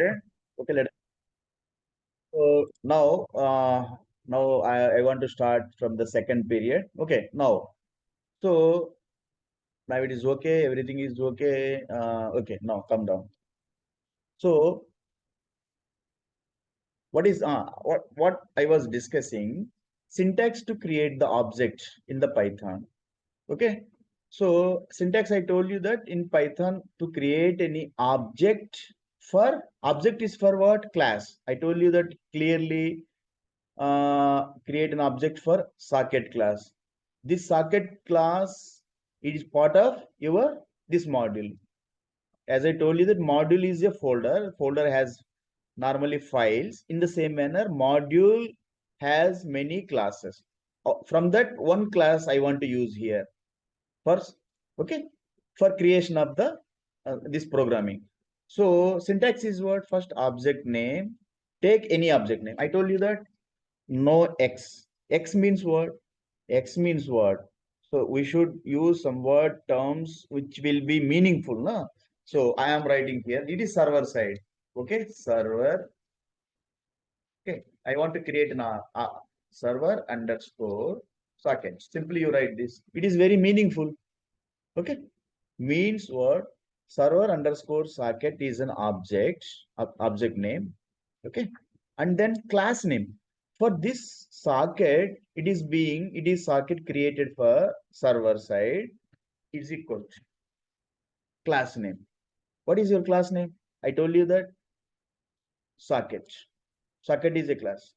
Okay, so now I want to start from the second period. Okay, so now it is okay, everything is okay. Okay, now come down. So what I was discussing, syntax to create the object in the Python. Okay, so syntax, I told you that in Python to create any object is for what? Class. I told you that clearly. Create an object for socket class. This socket class is part of your this module. As I told you that module is a folder. Folder has normally files. In the same manner, module has many classes. From that one class I want to use here first. Okay, for creation of the this programming. So syntax is what? First object name. Take any object name. I told you that no x. X means what? X means what? So we should use some word terms which will be meaningful. No? So I am writing here. It is server side. Okay, server. Okay, I want to create an server underscore socket. Simply you write this. It is very meaningful. Okay, means what? Server underscore socket is an object name. Okay, and then class name. For this socket, it is socket created for server side is equal to class name. What is your class name? I told you that socket. Socket is a class.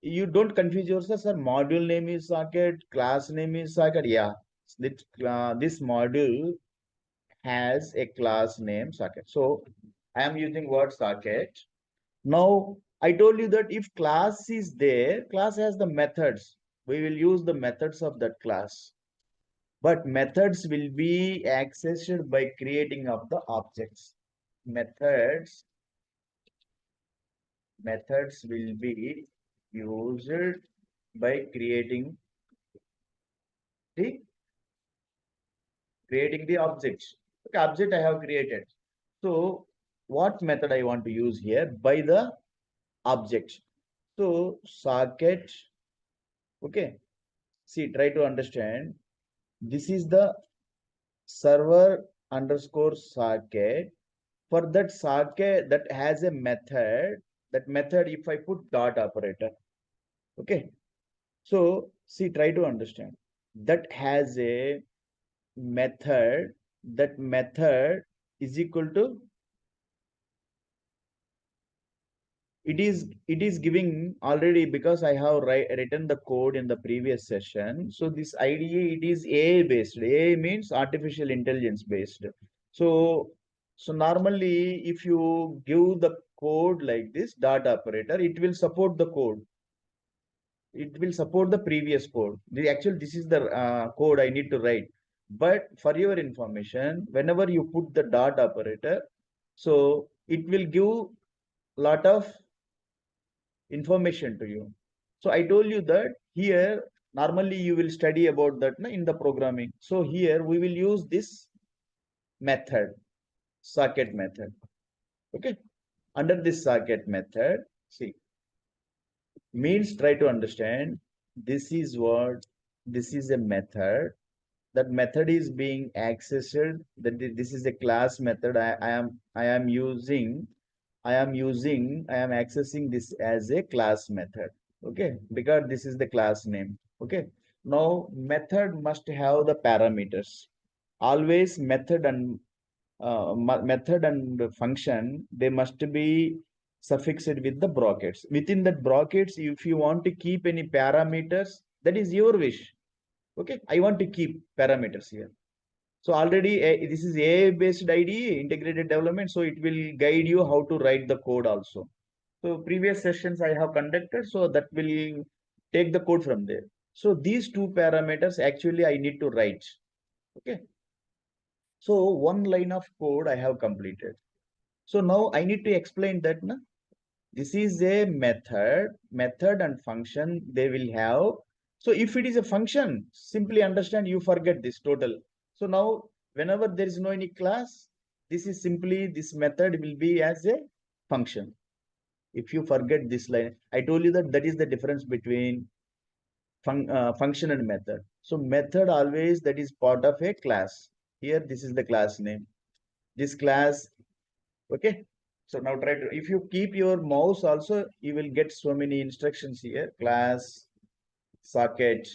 You don't confuse yourself, sir. Module name is socket, class name is socket. Yeah, this module has a class name socket. So I am using word socket. Now I told you that if class is there, class has the methods. We will use the methods of that class. But methods will be accessed by creating of the objects. Methods will be used by the creating the objects. Okay, object I have created. So what method I want to use here? By the object. So socket, okay. See, try to understand. This is the server underscore socket. For that socket that has a method, that method if I put dot operator, okay. So see, try to understand. That has a method, that method is equal to it is giving already because I have written the code in the previous session. So this IDE, it is AI based. AI means artificial intelligence based. So normally if you give the code like this dot operator, it will support the code. It will support the previous code. This is the code I need to write. But for your information, whenever you put the dot operator, so it will give lot of information to you. So I told you that here normally you will study about that in the programming. So here we will use this method, socket method. Okay. Under this socket method, see, means try to understand this is what, this is a method. That method is being accessed. That this is a class method. I am using I am accessing this as a class method. Okay, because this is the class name. Okay, now method must have the parameters. Always method and function, they must be suffixed with the brackets. Within that brackets, if you want to keep any parameters, that is your wish. Okay, I want to keep parameters here. So already this is AI based IDE, integrated development. So it will guide you how to write the code also. So previous sessions I have conducted, so that will take the code from there. So these two parameters actually I need to write. Okay. So one line of code I have completed. So now I need to explain that. Na? This is a method and function they will have. So if it is a function, simply understand, you forget this total. So now whenever there is no any class, this is simply, this method will be as a function. If you forget this line, I told you that that is the difference between function and method. So method always that is part of a class. Here, this is the class name. This class, okay. So now try to, if you keep your mouse also, you will get so many instructions here. Class, socket,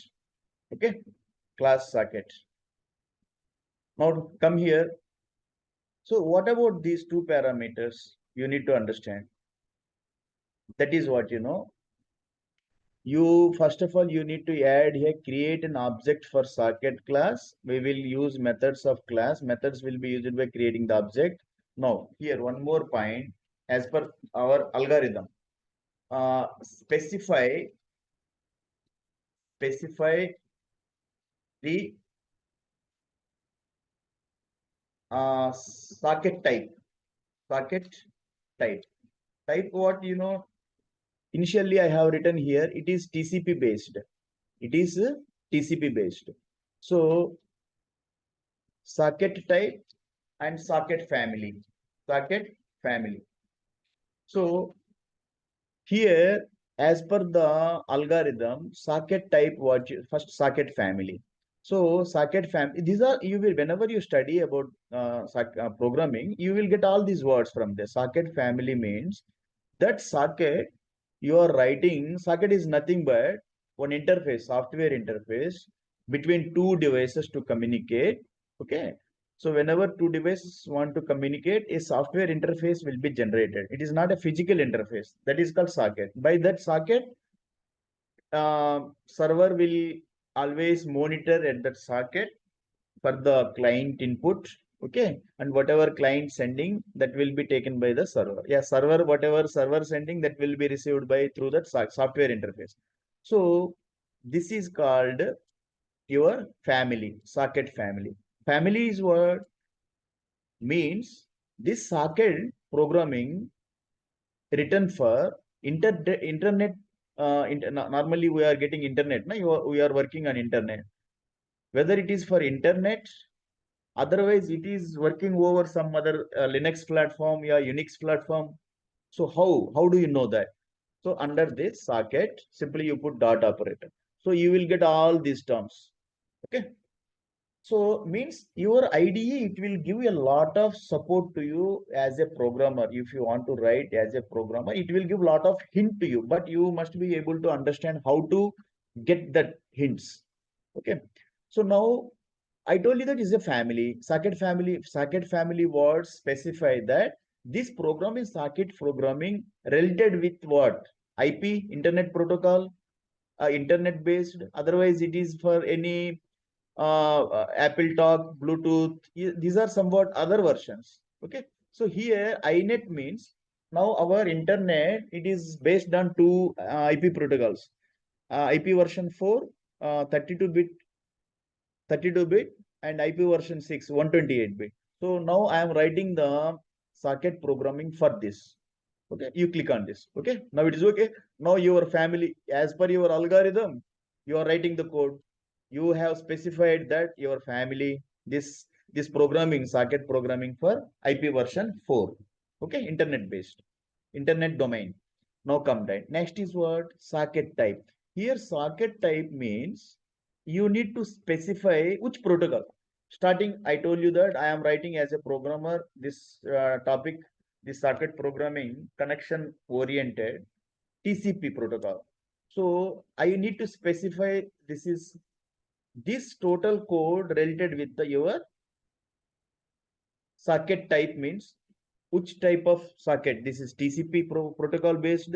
okay, class socket. Now come here. So what about these two parameters? You need to understand. That is what you know. You first of all you need to add here create an object for socket class. We will use methods of class. Methods will be used by creating the object. Now here one more point as per our algorithm. Specify the socket type. Socket type. Type what you know. Initially I have written here it is TCP based. It is TCP based. So socket type and socket family. Socket family. So here, as per the algorithm, socket type what first socket family. So socket family. These are you will whenever you study about programming, you will get all these words from the socket family means that socket you are writing. Socket is nothing but one interface, software interface between two devices to communicate. Okay. So whenever two devices want to communicate, a software interface will be generated. It is not a physical interface. That is called socket. By that socket, server will always monitor at that socket for the client input. Okay. And whatever client sending, that will be taken by the server. Yeah, server, whatever server sending, that will be received by through that software interface. So this is called your family, socket family. Family is what means this socket programming written for internet. Normally we are getting internet. We are working on internet. Whether it is for internet, otherwise it is working over some other Linux platform, yeah, Unix platform. So how do you know that? So under this socket, simply you put dot operator. So you will get all these terms. Okay. So means your IDE, it will give a lot of support to you as a programmer. If you want to write as a programmer, it will give a lot of hint to you, but you must be able to understand how to get that hints. Okay. So now I told you that is a family, socket family words specify that this program is socket programming related with what? IP, internet protocol, internet based. Otherwise, it is for any Apple Talk, Bluetooth. These are somewhat other versions. Okay. So here INET means now our internet, it is based on two IP protocols. IP version 4, 32-bit 32-bit and IP version 6, 128-bit. So now I am writing the socket programming for this. Okay, you click on this. Okay, now it is okay. Now your family, as per your algorithm, you are writing the code. You have specified that your family, this programming, socket programming for IP version 4. Okay, internet based, internet domain. Now come down. Next is what? Socket type. Here socket type means you need to specify which protocol. Starting, I told you that I am writing as a programmer this topic, this socket programming connection oriented TCP protocol. So I need to specify this total code related with your socket type means which type of socket. This is TCP protocol based.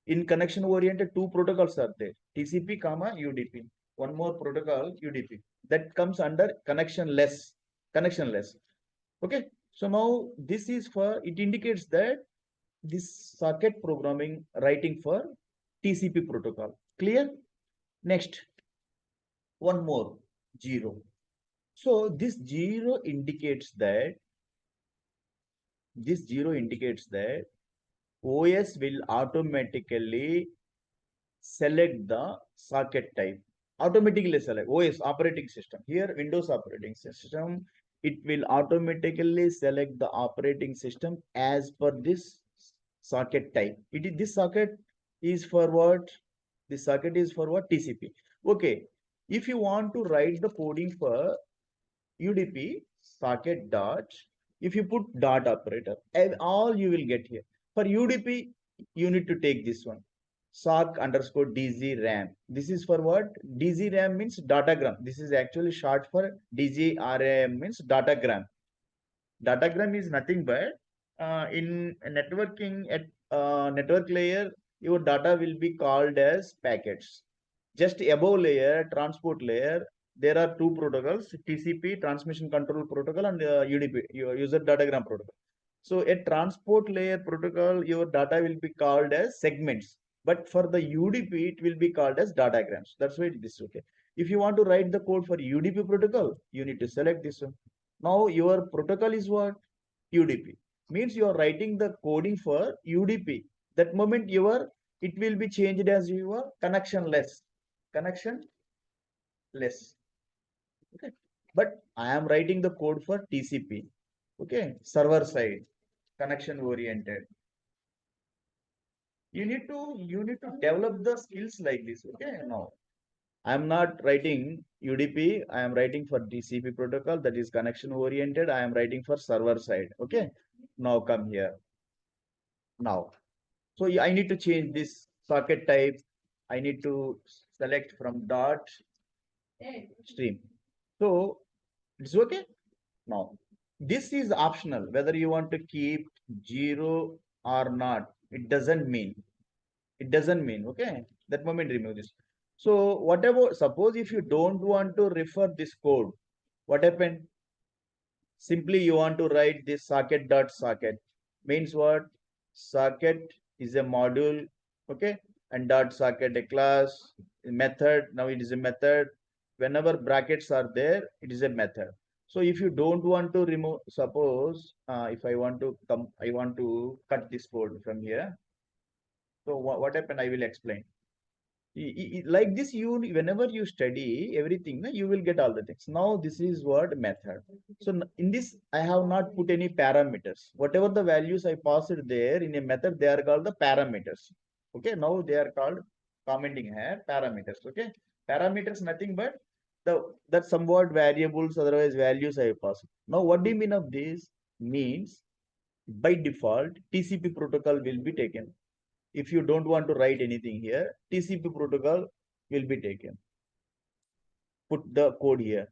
In connection oriented, two protocols are there: TCP comma UDP. One more protocol UDP that comes under connectionless. Connectionless. Okay. So now this is for, it indicates that this socket programming writing for TCP protocol. Clear? Next, one more, 0. So this 0 indicates that OS will automatically select the socket type. Automatically select OS operating system. Here Windows operating system, it will automatically select the operating system as per this socket type. This socket is for what? This socket is for what? TCP. Okay. If you want to write the coding for UDP socket dot, if you put dot operator, and all you will get here. For UDP, you need to take this one. Sock underscore DZ RAM. This is for what? DZ RAM means datagram. This is actually short for DZ RAM means datagram. Datagram is nothing but in networking at network layer, your data will be called as packets. Just above layer, transport layer, there are two protocols: TCP, transmission control protocol, and UDP, your user datagram protocol. So a transport layer protocol, your data will be called as segments. But for the UDP, it will be called as datagrams. That's why this is okay. If you want to write the code for UDP protocol, you need to select this one. Now your protocol is what? UDP. Means you are writing the coding for UDP. That moment it will be changed as your connectionless. Connectionless. Okay. But I am writing the code for TCP. Okay. Server side, connection oriented. You need to develop the skills like this. Okay. No. I'm not writing UDP. I am writing for TCP protocol, that is connection oriented. I am writing for server side. Okay. Now come here. Now. So I need to change this socket type. I need to select from dot stream. So it's okay. Now, this is optional. Whether you want to keep 0 or not, it doesn't mean. It doesn't mean, okay? That moment remove this. So whatever, suppose if you don't want to refer this code, what happened? Simply you want to write this socket dot socket. Means what? Socket is a module, okay? And dot socket a class, a method. Now it is a method. Whenever brackets are there, it is a method. So if you don't want to remove, suppose if I want to come, I want to cut this code from here. So what happened? I will explain. Like this, you whenever you study everything, you will get all the things. Now this is what method. So in this I have not put any parameters. Whatever the values I passed there in a method, they are called the parameters. Okay, now they are called, commenting here, parameters. Okay, parameters nothing but that somewhat variables, otherwise values I pass. Now what do you mean of this? Means by default TCP protocol will be taken. If you don't want to write anything here, TCP protocol will be taken. Put the code here.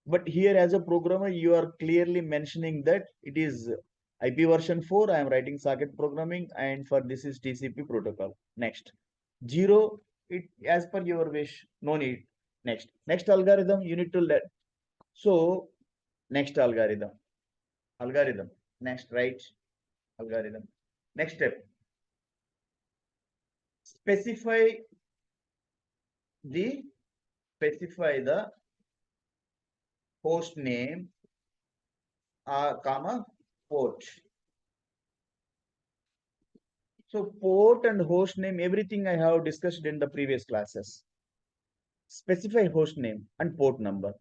But here as a programmer, you are clearly mentioning that it is IP version 4. I am writing socket programming, and for this is TCP protocol. Next. 0, it as per your wish. No need. Next. Next algorithm, you need to let. So next algorithm. Algorithm. Next, right? Algorithm. Next step. Specify the specify the host name, comma port. So port and host name, everything I have discussed in the previous classes. Specify host name and port number.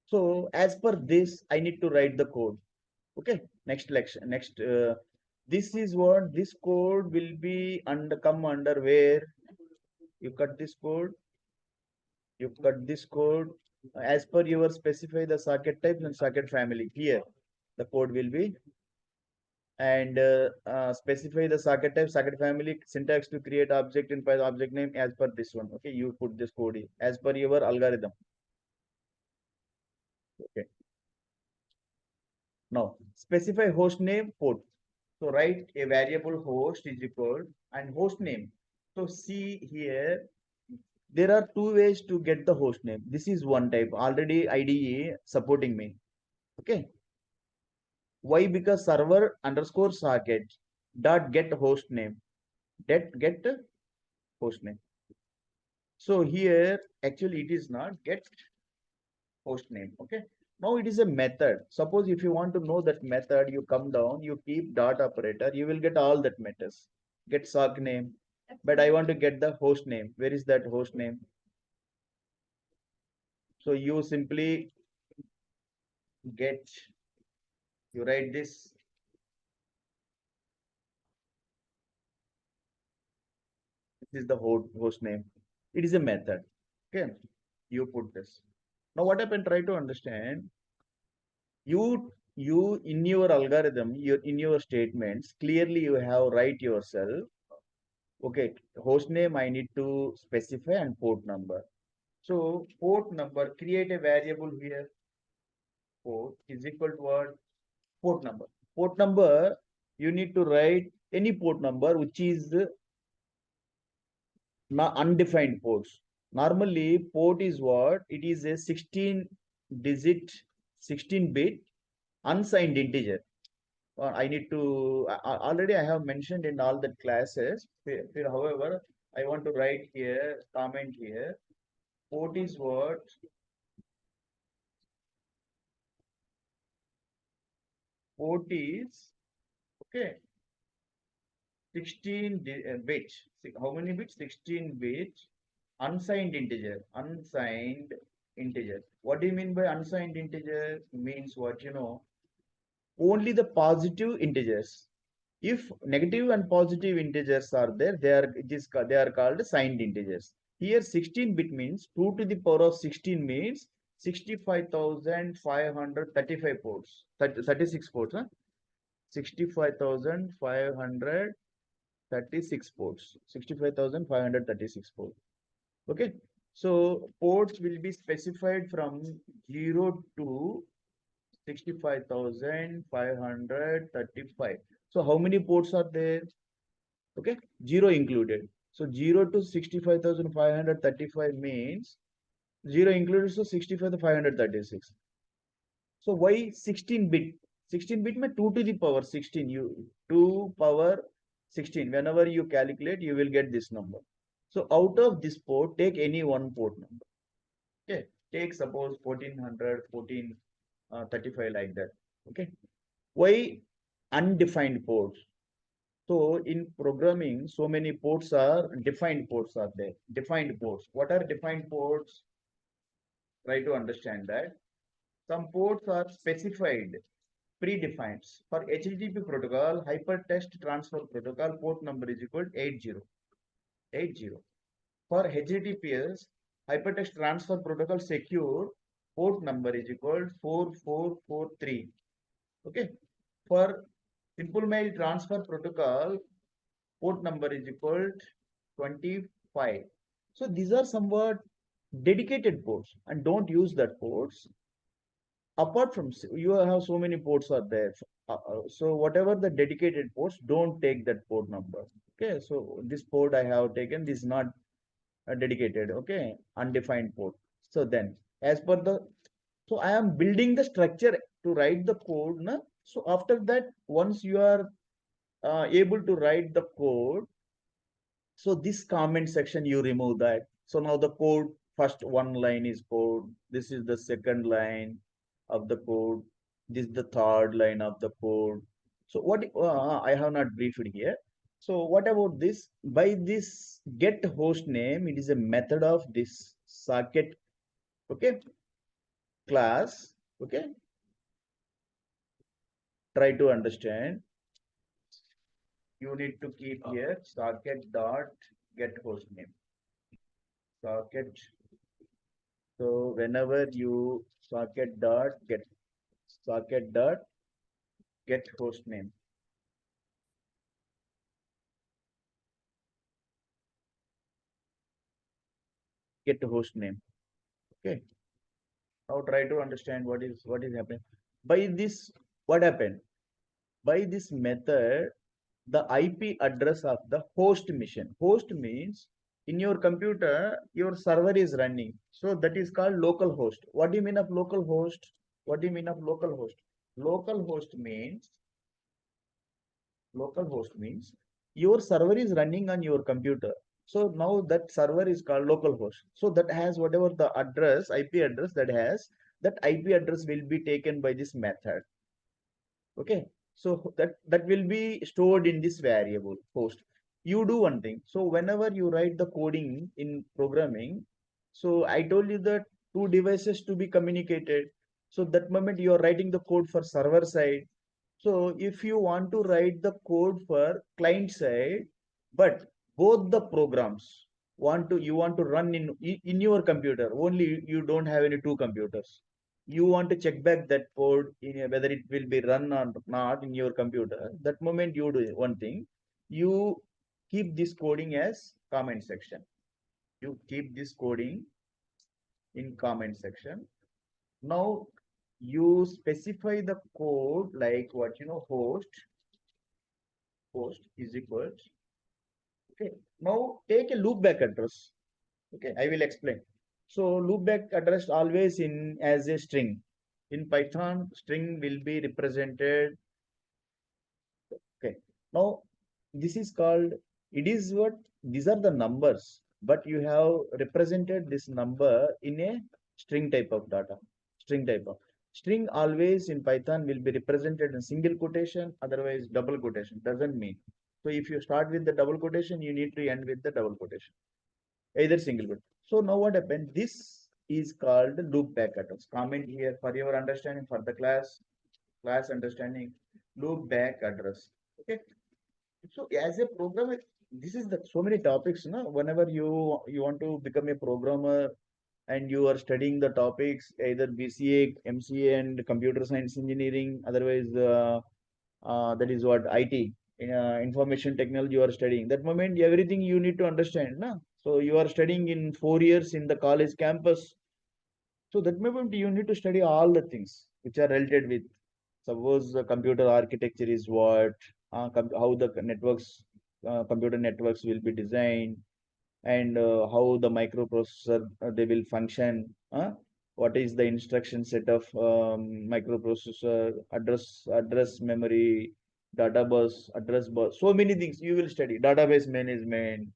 So as per this, I need to write the code. Okay, next lecture, next. This is what this code will be under, come under where you cut this code. You cut this code as per your specify the socket types and socket family. Here, the code will be, and specify the socket type, socket family, syntax to create object in Python, object name as per this one. Okay, you put this code as per your algorithm. Okay. Now specify host name port. So write a variable host is equal and host name. So see here, there are two ways to get the host name. This is one type. Already IDE supporting me. Okay. Why? Because server underscore socket dot get host name. Get host name. So here actually it is not get host name. Okay. Now it is a method. Suppose if you want to know that method, you come down, you keep dot operator, you will get all that methods. Get sock name. But I want to get the host name. Where is that host name? So you simply get, you write this This is the host name. It is a method. Okay, you put this. Now what happened? Try to understand. You in your algorithm, in your statements, clearly you have write yourself. Okay, host name I need to specify and port number. So port number, create a variable here. Port is equal to what? Port number. Port number, you need to write any port number which is undefined ports. Normally, port is what? It is a 16 digit, 16 bit unsigned integer. I need to, already I have mentioned in all the classes. However, I want to write here, comment here. Port is what? Port is, okay, 16 bits. How many bits? 16 bits. Unsigned integer. Unsigned integer. What do you mean by unsigned integer? Means what, only the positive integers. If negative and positive integers are there, they are called signed integers. Here 16 bit means 2 to the power of 16 means 65,535 ports. 36 ports, huh? 65,536 ports. 65,536 ports. Okay. So ports will be specified from 0 to 65,535. So how many ports are there? Okay, 0 included. So 0 to 65,535 means 0 included, so 65,536. So why 16 bit? 16 bit means 2 to the power 16. 2 power 16. Whenever you calculate, you will get this number. So out of this port, take any one port number. Okay, take suppose 1400, 1435 like that. Okay, why undefined ports? So in programming, so many ports are defined ports are there. Defined ports. What are defined ports? Try to understand that. Some ports are specified, predefined. For HTTP protocol, hypertext transfer protocol, port number is equal to 80. 80. For HTTPS, hypertext transfer protocol secure, port number is equal to 4443. Okay. For simple mail transfer protocol, port number is equal to 25. So these are somewhat dedicated ports and don't use that ports. Apart from you have so many ports are there. So whatever the dedicated ports, don't take that port number. Okay, so this port I have taken, this is not dedicated. Okay, undefined port. So then, as per the, so I am building the structure to write the code. Na? So after that, once you are able to write the code, so this comment section, you remove that. So now the code, first one line is code. This is the second line of the code. This is the third line of the code. So what I have not briefed here. So what about this? By this get host name, it is a method of this socket, okay, class. Okay, try to understand. You need to keep here socket dot get host name. Socket. So whenever you socket dot get host name, get host name. Okay. Now try to understand what is happening. By this, what happened? By this method, the IP address of the host machine. Host means in your computer, your server is running. So that is called local host. What do you mean of local host? What do you mean of local host? Local host means your server is running on your computer. So now that server is called local host. So that has whatever the address, IP address that has, that IP address will be taken by this method. Okay. So that will be stored in this variable host. You do one thing. So whenever you write the coding in programming, so I told you that two devices to be communicated. So that moment you are writing the code for server side. So if you want to write the code for client side, but both the programs you want to run in your computer. Only you don't have any two computers. You want to check back that code whether it will be run or not in your computer. That moment you do one thing, you keep this coding as comment section. You keep this coding in comment section. Now you specify the code like what host is equal. Okay. Now take a loopback address. Okay, I will explain. So loopback address always in as a string. In Python, string will be represented. Okay. Now this is called, it is what, these are the numbers, but you have represented this number in a string type of data. String type of string always in Python will be represented in single quotation, otherwise double quotation. Doesn't mean. So if you start with the double quotation, you need to end with the double quotation, either single quote. So now what happened? This is called loop back address. Comment here for your understanding, for the class understanding, loop back address. Okay. So as a programmer, this is the so many topics. No? Whenever you want to become a programmer and you are studying the topics, either BCA, MCA, and computer science engineering, otherwise that is what IT, information technology you are studying. That moment, everything you need to understand. Na? So you are studying in 4 years in the college campus. So that moment you need to study all the things which are related with. Suppose the computer architecture is what, how the networks, computer networks will be designed, and how the microprocessor they will function. What is the instruction set of microprocessor, address memory, data bus, address bus. So many things you will study. Database management.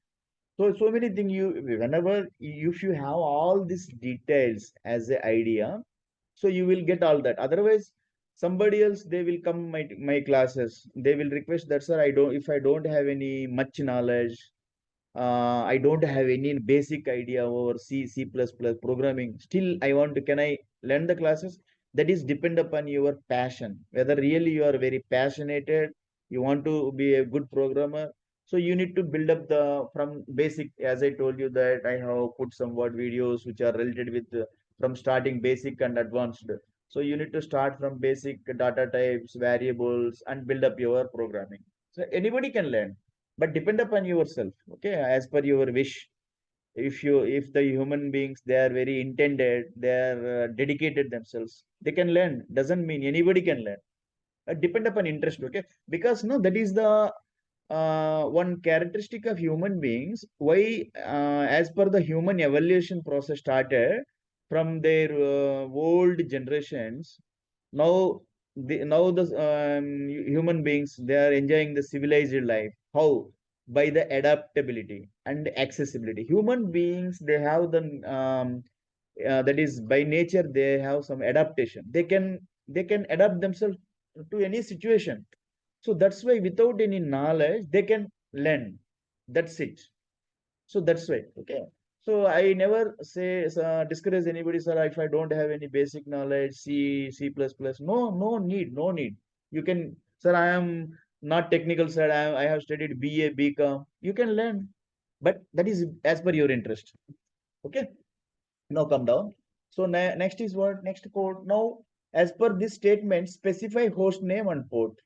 So many things you whenever if you have all these details as an idea, so you will get all that. Otherwise, somebody else they will come my classes. They will request that sir, I don't if I don't have any much knowledge, I don't have any basic idea over C++ programming. Still, I want to, can I learn the classes? That is depend upon your passion. Whether really you are very passionate, you want to be a good programmer. So you need to build up the from basic. As I told you that I have put some what videos which are related with from starting basic and advanced. So you need to start from basic data types, variables, and build up your programming. So anybody can learn, but depend upon yourself. Okay, as per your wish. If the human beings they are very intended, they are dedicated themselves, they can learn. Doesn't mean anybody can learn. Depend upon interest. Okay, because no, that is the one characteristic of human beings. Why, as per the human evolution process started from their old generations. Now the human beings they are enjoying the civilized life. How? By the adaptability and accessibility. Human beings they have the that is by nature they have some adaptation. They can adapt themselves to any situation. So that's why without any knowledge they can learn. That's it. So that's why. Okay. So I never say discourage anybody, sir. If I don't have any basic knowledge, C++, no need, no need. You can, sir. I am not technical, sir. I have studied BA, BCom. You can learn, but that is as per your interest. Okay. Now come down. So next is what? Next code. Now, as per this statement, specify host name and port.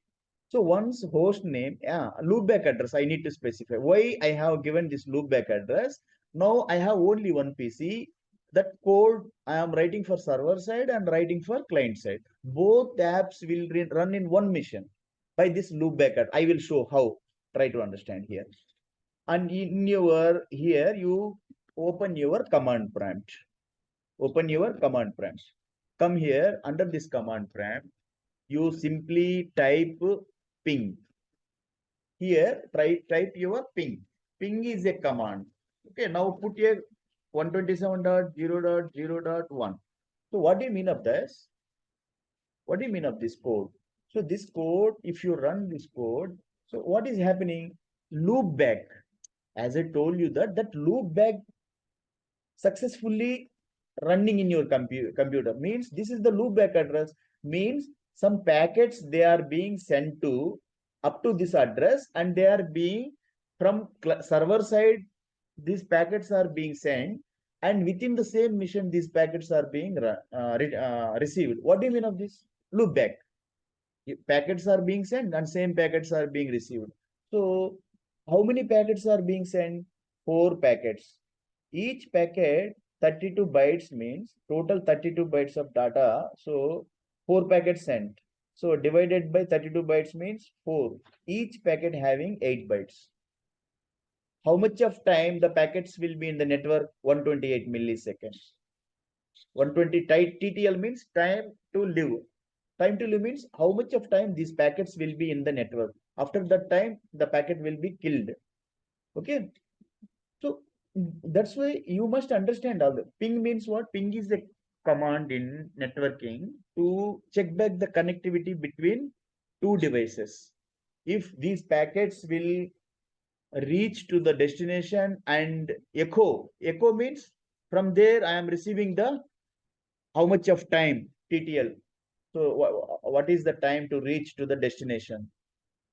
So once host name, yeah, loopback address, I need to specify. Why I have given this loopback address? Now I have only one PC. That code I am writing for server side and writing for client side. Both apps will run in one mission by this loopback address. I will show how. Try to understand here. And in your here you open your command prompt. Open your command prompt. Come here under this command prompt. You simply type ping. Here, type your ping. Ping is a command. Okay, now put a 127.0.0.1. So what do you mean of this? What do you mean of this code? So this code, if you run this code, so what is happening? Loop back. As I told you that loop back successfully running in your computer means this is the loopback address. Means some packets they are being sent to up to this address and they are being from server side, these packets are being sent, and within the same mission, these packets are being received. What do you mean of this? Loop back. Packets are being sent and same packets are being received. So how many packets are being sent? Four packets. Each packet 32 bytes means total 32 bytes of data. So four packets sent. So divided by 32 bytes means 4. Each packet having 8 bytes. How much of time the packets will be in the network? 128 milliseconds. 120 TTL means time to live. Time to live means how much of time these packets will be in the network. After that time, the packet will be killed. Okay. So that's why you must understand all the ping means what? Ping is a command in networking to check back the connectivity between two devices. If these packets will reach to the destination and echo means from there I am receiving the how much of time TTL. So what is the time to reach to the destination?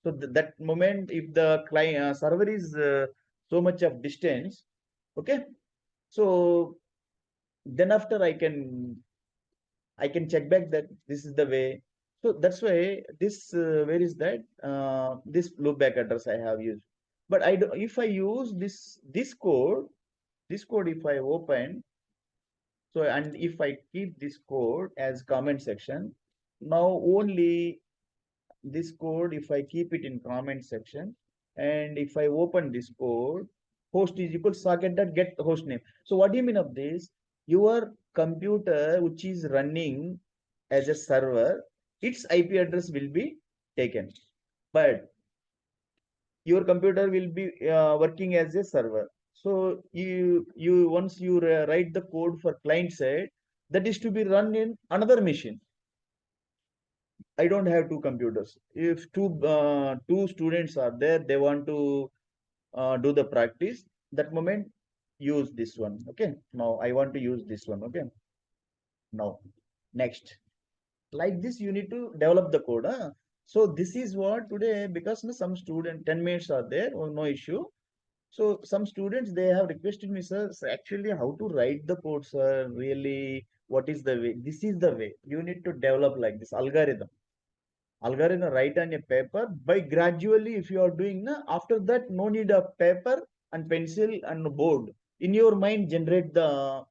So that moment, if the client server is so much of distance, okay. So then after I can check back that this is the way. So that's why this where is that this loopback address I have used. But I do, if I use this code if I open, so and if I keep this code as comment section, now only this code, if I keep it in comment section, and if I open this code, host is equal socket dot get host name. So what do you mean of this? Your computer, which is running as a server, its IP address will be taken, but your computer will be working as a server. So you once you write the code for client side, that is to be run in another machine. I don't have two computers. If two students are there, they want to do the practice. That moment, use this one. Okay. Now I want to use this one. Okay. Now, next. Like this, you need to develop the code. Huh? So this is what today, because no, some student 10 minutes are there, or no issue. So some students they have requested me, sir, actually how to write the code, sir. Really, what is the way? This is the way. You need to develop like this algorithm write on a paper by gradually if you are doing after that no need of paper and pencil and board in your mind generate the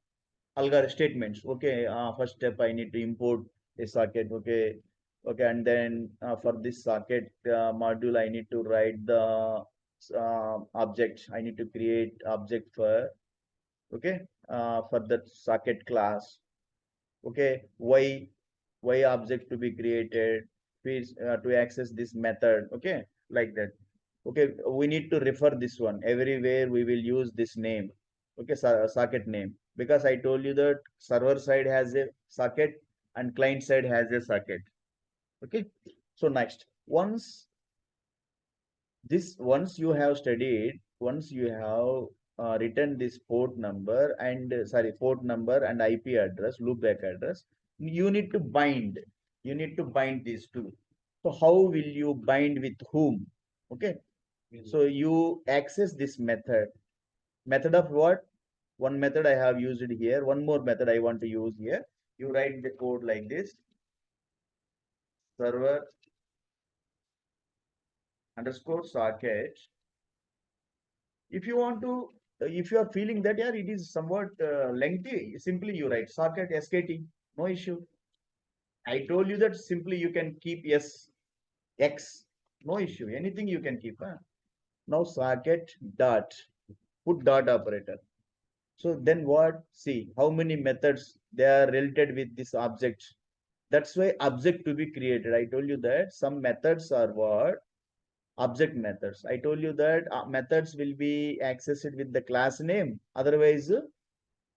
algorithm statements. Okay, first step I need to import a socket. Okay, and then for this socket module I need to write the object. I need to create object for that socket class. Okay, why object to be created, please to access this method. Okay, like that. Okay, we need to refer this one everywhere. We will use this name. Okay, socket name, because I told you that server side has a socket and client side has a socket. Okay, so next, once you have studied, once you have written this port number and port number and IP address, loopback address, you need to bind. You need to bind these two. So how will you bind with whom? Okay. So you access this method. Method of what? One method I have used it here. One more method I want to use here. You write the code like this: server underscore socket. If you want to, if you are feeling that yeah, it is somewhat lengthy, simply you write socket skt, no issue. I told you that simply you can keep x, no issue. Anything you can keep. Huh? Now socket dot, put dot operator. So then what? See how many methods they are related with this object. That's why object to be created. I told you that some methods are what? Object methods. I told you that methods will be accessed with the class name, otherwise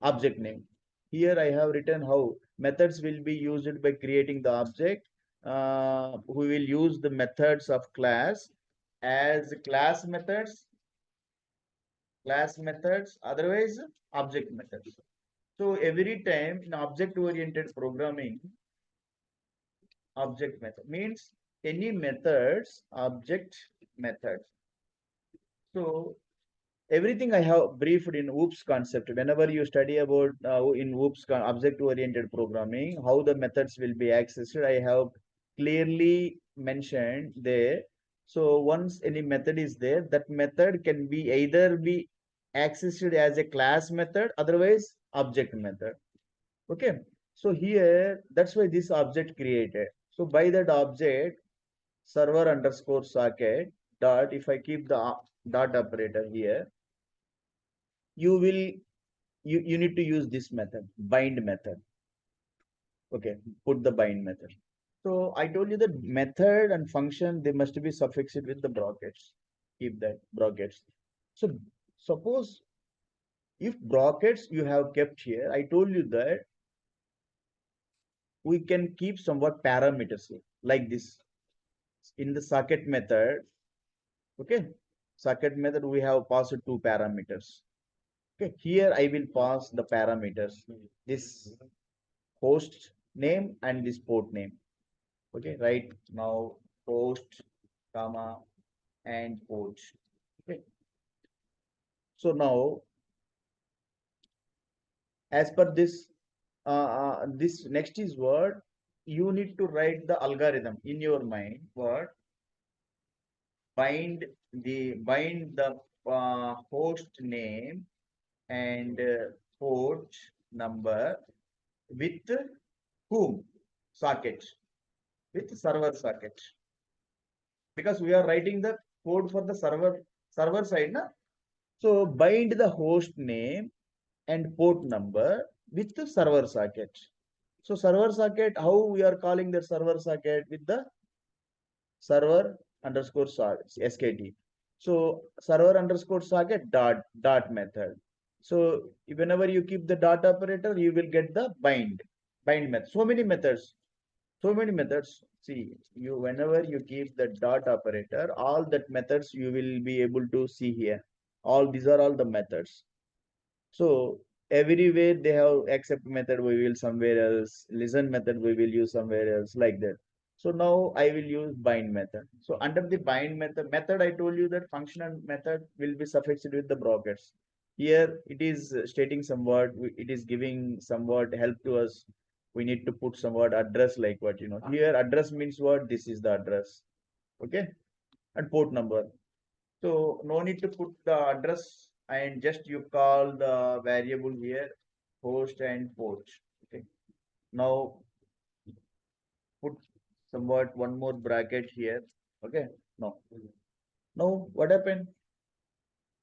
object name. Here I have written how methods will be used by creating the object. We will use the methods of class as class methods, otherwise object methods. So every time in object oriented programming, object method means any methods, object methods. So everything I have briefed in OOPS concept. Whenever you study about in OOPS object-oriented programming, how the methods will be accessed, I have clearly mentioned there. So once any method is there, that method can be either be accessed as a class method, otherwise object method. Okay. So here, that's why this object created. So by that object, server underscore socket dot, if I keep the dot operator here, you need to use this method, bind method. Okay, put the bind method. So I told you that method and function, they must be suffixed with the brackets. Keep that brackets. So suppose if brackets you have kept here, I told you that we can keep somewhat parameters here, like this. In the socket method, okay, socket method we have passed two parameters. Okay, here I will pass the parameters. This host name and this port name. Okay, right now host, comma, and port. Okay, so now as per this next is what you need to write the algorithm in your mind. What bind the host name and port number with whom socket, with server socket, because we are writing the code for the server side na. So bind the host name and port number with the server socket. So server socket, how we are calling the server socket? With the server underscore socket, skt. So server underscore socket dot method. So whenever you keep the dot operator, you will get the bind method. So many methods. So many methods. See, you whenever you keep the dot operator, all that methods you will be able to see here. All these are all the methods. So everywhere they have accept method we will somewhere else, listen method we will use somewhere else, like that. So now I will use bind method. So under the bind method I told you that functional method will be suffixed with the brackets. Here it is stating somewhat, it is giving somewhat help to us. We need to put somewhat address, like what you know. Here address means what? This is the address. Okay. And port number. So no need to put the address, and just you call the variable here host and port. Okay. Now put somewhat one more bracket here. Okay. No. Now what happened?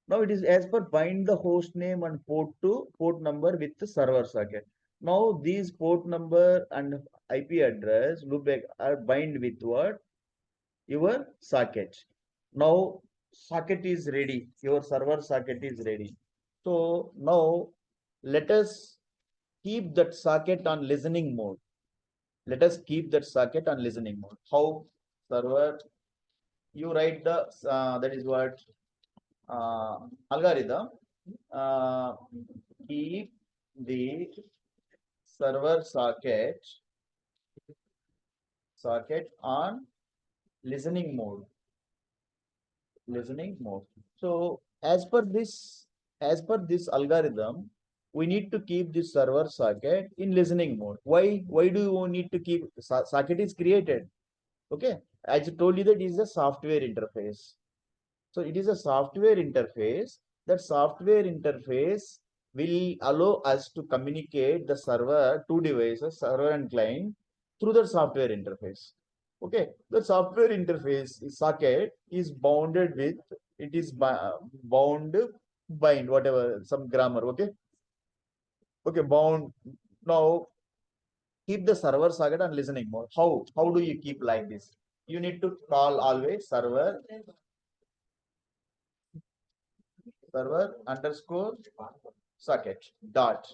Now it is as per bind the host name and port to port number with the server socket. Now these port number and IP address loopback are bind with what? Your socket. Now socket is ready. Your server socket is ready. So now let us keep that socket on listening mode. Let us keep that socket on listening mode. How? Server, you write the that is what uh, algorithm. Uh, Keep the server socket on listening mode. Listening mode. So as per this algorithm, we need to keep this server socket in listening mode. Why do you need to keep socket is created? Okay, as I told you that is a software interface. So it is a software interface. That software interface will allow us to communicate the server, two devices, server and client, through the software interface. Okay, the software interface socket is bounded with, it is bound, bind, whatever, some grammar. Okay, okay, bound. Now keep the server socket on listening mode. How do you keep like this? You need to call always server underscore socket dot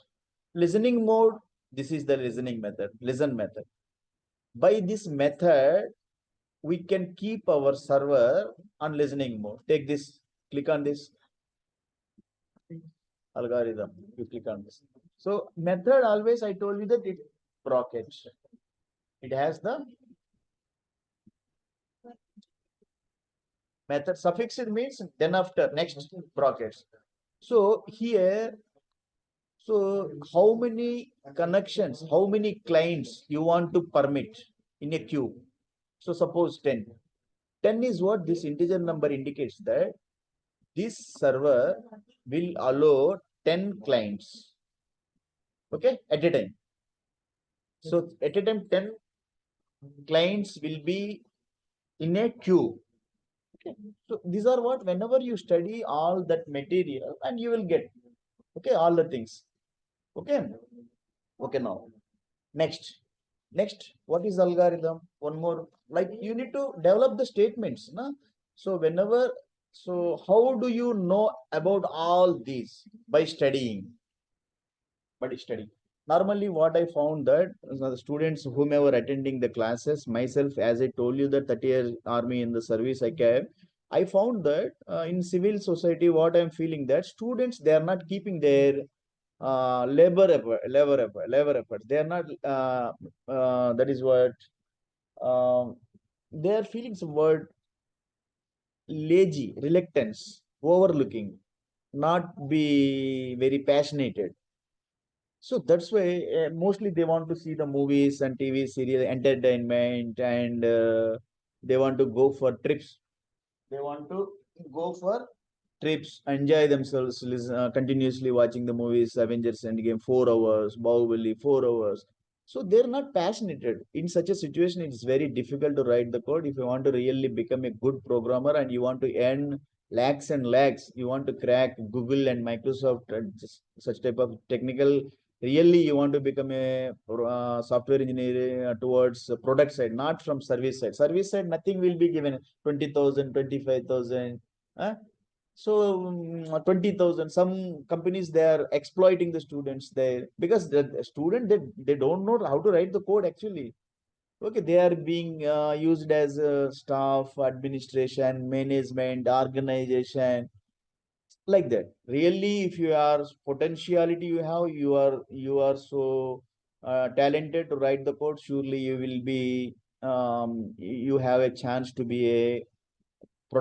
listening mode. This is the listening method, listen method. By this method we can keep our server on listening mode. Take this, click on this algorithm, you click on this. So method, always I told you that it bracket, it has the method. Suffixed means then after next brackets. So here, so how many connections, how many clients you want to permit in a queue? So suppose 10. 10 is what this integer number indicates, that this server will allow 10 clients, okay, at a time. So at a time, 10 clients will be in a queue. Okay. So these are what, whenever you study all that material and you will get, okay, all the things. Okay. Okay, now next, what is algorithm? One more, like you need to develop the statements, na? So whenever, so how do you know about all these? By studying. But study. Normally, what I found that the students whomever attending the classes, myself, as I told you that 30 years army in the service I kept, I found that in civil society, what I'm feeling that students, they are not keeping their labor effort. They are not. That is what they are feeling some word lazy, reluctance, overlooking, not be very passionate. So that's why mostly they want to see the movies and TV serial entertainment, and they want to go for trips. They want to go for trips, enjoy themselves, continuously watching the movies, Avengers Endgame 4 hours, Bahubali 4 hours. So they're not passionate. In such a situation, it's very difficult to write the code. If you want to really become a good programmer and you want to earn lakhs and lakhs, you want to crack Google and Microsoft and such type of technical. Really, you want to become a software engineer towards product side, not from service side. Service side, nothing will be given 20,000, 25,000. So 20,000. Some companies, they are exploiting the students there, because the student, they don't know how to write the code actually. Okay, they are being used as staff, administration, management, organization, like that. Really, if you are potentiality you have, you are so talented to write the code, surely you will be you have a chance to be a